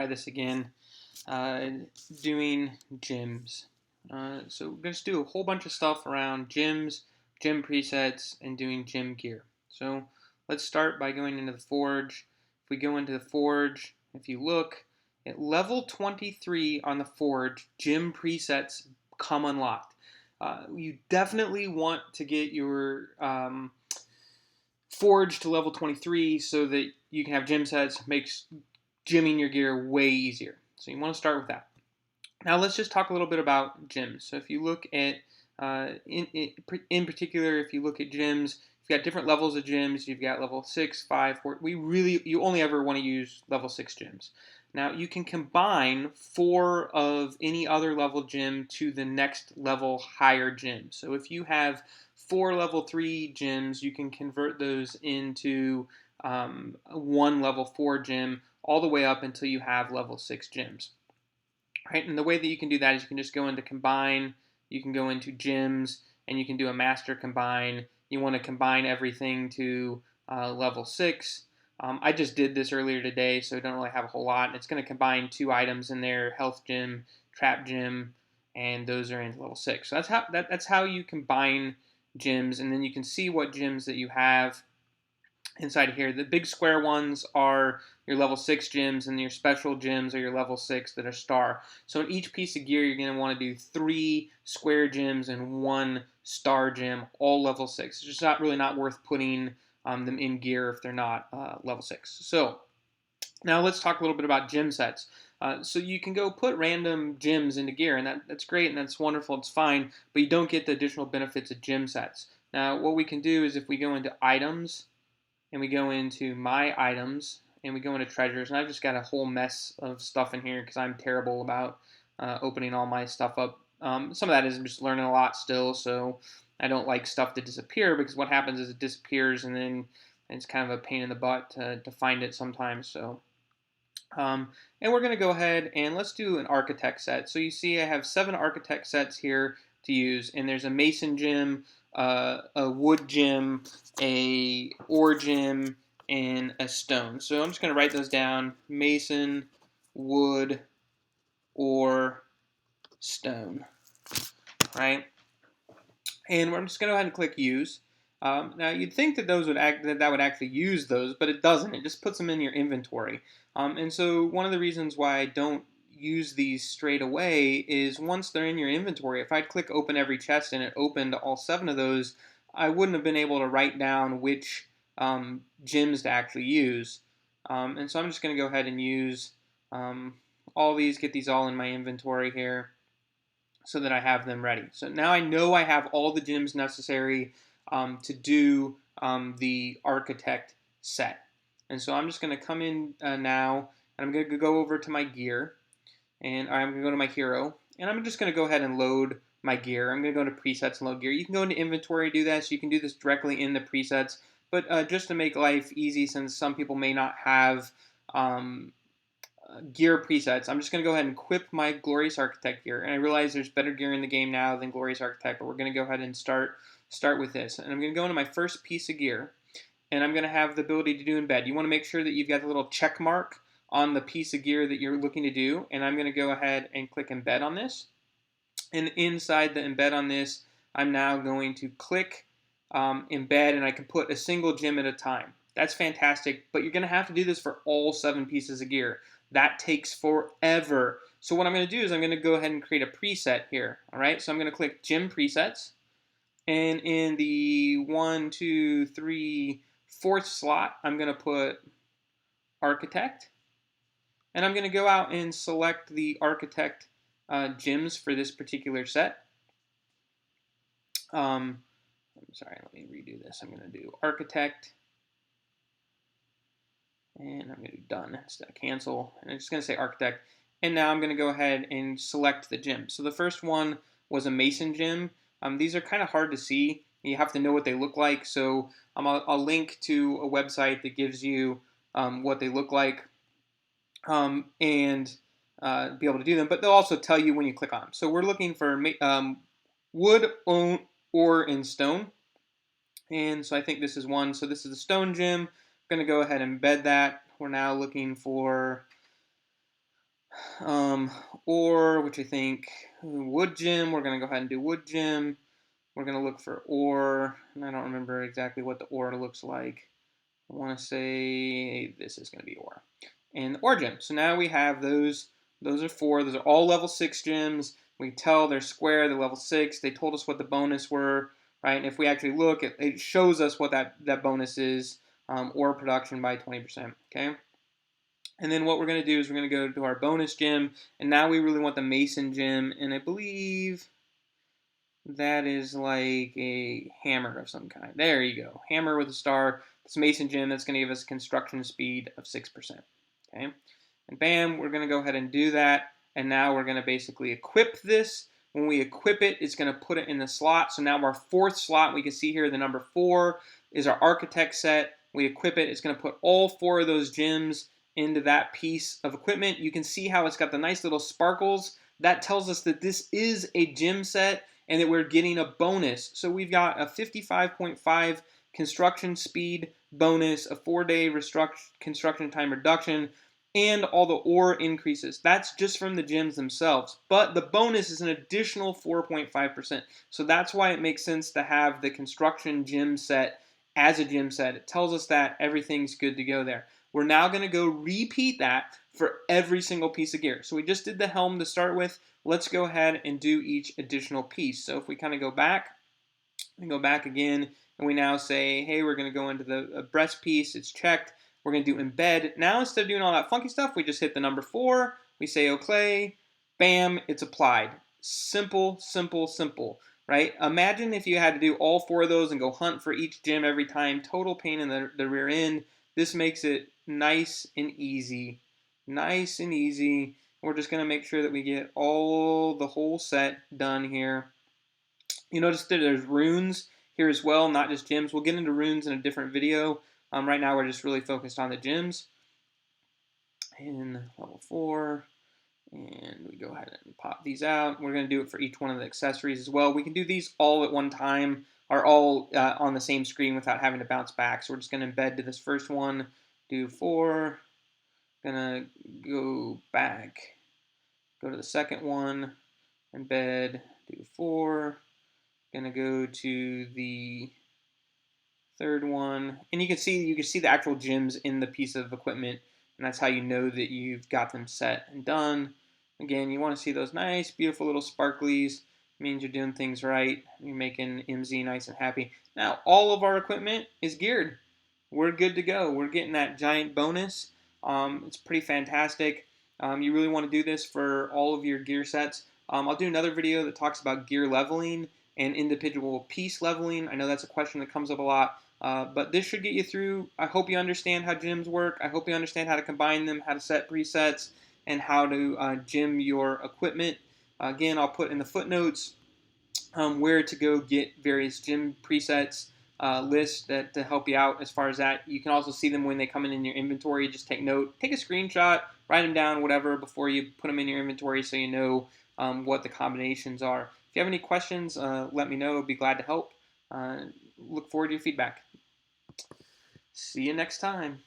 try this again, uh, doing gyms. So we're going to do a whole bunch of stuff around gyms, gym presets, and doing gym gear. So let's start by going into the Forge. If we go into the Forge, if you look at level 23 on the Forge, gym presets come unlocked. You definitely want to get your Forge to level 23 so that you can have gym sets, makes gymming your gear way easier. So you want to start with that. Now let's just talk a little bit about gyms. So if you look at, in particular, if you look at gyms, you've got different levels of gyms. You've got level 6, 5, 4. You only ever want to use level 6 gyms. Now you can combine 4 of any other level gym to the next level higher gym. So if you have 4 level 3 gyms, you can convert those into one level 4 gym all the way up until you have level 6 gyms. Right? And the way that you can do that is you can just go into combine, you can go into gyms, and you can do a master combine. You want to combine everything to level 6. I just did this earlier today, so I don't really have a whole lot. It's going to combine 2 items in there, health gym, trap gym, and those are into level 6. So that's how you combine gyms, and then you can see what gyms that you have inside here. The big square ones are your level 6 gyms, and your special gyms are your level 6 that are star. So in each piece of gear, you're going to want to do 3 square gyms and 1 star gym, all level 6. It's just not worth putting them in gear if they're not level 6. So now let's talk a little bit about gym sets. So you can go put random gyms into gear, and that's great and that's wonderful, it's fine, but you don't get the additional benefits of gym sets. Now what we can do is if we go into items, and we go into my items, and we go into treasures, and I've just got a whole mess of stuff in here because I'm terrible about opening all my stuff up. Some of that is just learning a lot still, so I don't like stuff to disappear because what happens is it disappears and then it's kind of a pain in the butt to find it sometimes. So, and we're going to go ahead and let's do an architect set. So you see I have 7 architect sets here to use, and there's a mason gym, a wood gym, a ore gym, and a stone. So I'm just going to write those down: mason, wood, ore, stone. Right? And I'm just going to go ahead and click use. Now you'd think that that would actually use those, but it doesn't. It just puts them in your inventory. And so one of the reasons why I don't use these straight away is once they're in your inventory, if I'd click open every chest and it opened all 7 of those, I wouldn't have been able to write down which gyms to actually use. And so I'm just going to go ahead and use all these, get these all in my inventory here so that I have them ready. So now I know I have all the gyms necessary to do the architect set. And so I'm just going to come in now, and I'm going to go over to my gear, and I'm going to go to my hero, and I'm just going to go ahead and load my gear. I'm going to go into presets and load gear. You can go into inventory and do that, so you can do this directly in the presets, but just to make life easy, since some people may not have gear presets, I'm just going to go ahead and equip my Glorious Architect gear. And I realize there's better gear in the game now than Glorious Architect, but we're going to go ahead and start with this. And I'm going to go into my first piece of gear, and I'm going to have the ability to do embed. You want to make sure that you've got the little check mark on the piece of gear that you're looking to do, and I'm going to go ahead and click embed on this. And inside the embed on this, I'm now going to click embed, and I can put a single gym at a time. That's fantastic, but you're going to have to do this for all 7 pieces of gear. That takes forever. So what I'm going to do is I'm going to go ahead and create a preset here. All right, so I'm going to click Gym Presets, and in the 1, 2, 3, 4th slot, I'm going to put Architect, and I'm going to go out and select the Architect gyms for this particular set. I'm sorry, let me redo this. I'm going to do Architect, and I'm going to do done instead of cancel, and I'm just going to say architect, and now I'm going to go ahead and select the gym. So the first one was a mason gym. These are kind of hard to see. You have to know what they look like, so I'll link to a website that gives you what they look like and be able to do them, but they'll also tell you when you click on them. So we're looking for wood, ore, and stone, and so I think this is one. So this is the stone gym. Going to go ahead and embed that. We're now looking for Ore, which I think wood gym. We're going to go ahead and do wood gym. We're going to look for ore, and I don't remember exactly what the ore looks like. I want to say this is going to be ore. And the ore gym. So now we have those. Those are 4. Those are all level 6 gyms. We can tell they're square, they're level 6. They told us what the bonus were, right? And if we actually look, it shows us what that bonus is, ore production by 20%, okay? And then what we're going to do is we're going to go to our bonus gym, and now we really want the Mason gym, and I believe that is like a hammer of some kind. There you go. Hammer with a star. This Mason gym, that's going to give us a construction speed of 6%. Okay? And bam, we're going to go ahead and do that. And now we're going to basically equip this. When we equip it, it's going to put it in the slot. So now our 4th slot, we can see here the number 4 is our architect set. We equip it. It's going to put all 4 of those gyms into that piece of equipment. You can see how it's got the nice little sparkles. That tells us that this is a gym set and that we're getting a bonus. So we've got a 55.5 construction speed bonus, a 4-day construction time reduction, and all the ore increases. That's just from the gyms themselves. But the bonus is an additional 4.5%. So that's why it makes sense to have the construction gym set as a gym set. It tells us that everything's good to go there. We're now going to go repeat that for every single piece of gear. So we just did the helm to start with. Let's go ahead and do each additional piece. So if we kind of go back, we go back again, and we now say, hey, we're going to go into the breast piece. It's checked. We're going to do embed. Now, instead of doing all that funky stuff, we just hit the number 4. We say OK. Bam, it's applied. Simple, simple, simple, right? Imagine if you had to do all 4 of those and go hunt for each gym every time. Total pain in the rear end. This makes it nice and easy. Nice and easy. We're just going to make sure that we get the whole set done here. You notice that there's runes here as well, not just gyms. We'll get into runes in a different video. Right now we're just really focused on the gyms. In level 4, and we go ahead and pop these out. We're going to do it for each one of the accessories as well. We can do these all at one time, or all on the same screen without having to bounce back. So we're just going to embed to this first one, do 4, gonna go back, go to the second one, embed, do 4, gonna go to the third one, and you can see the actual gyms in the piece of equipment, and that's how you know that you've got them set and done. Again, you want to see those nice, beautiful little sparklies. It means you're doing things right. You're making MZ nice and happy. Now, all of our equipment is geared. We're good to go. We're getting that giant bonus. It's pretty fantastic. You really want to do this for all of your gear sets. I'll do another video that talks about gear leveling and individual piece leveling. I know that's a question that comes up a lot, but this should get you through. I hope you understand how gyms work. I hope you understand how to combine them, how to set presets, and how to gym your equipment. Again, I'll put in the footnotes where to go get various gym presets list that to help you out as far as that. You can also see them when they come in your inventory. Just take note, take a screenshot, write them down, whatever, before you put them in your inventory so you know what the combinations are. If you have any questions, let me know. I'd be glad to help. Look forward to your feedback. See you next time.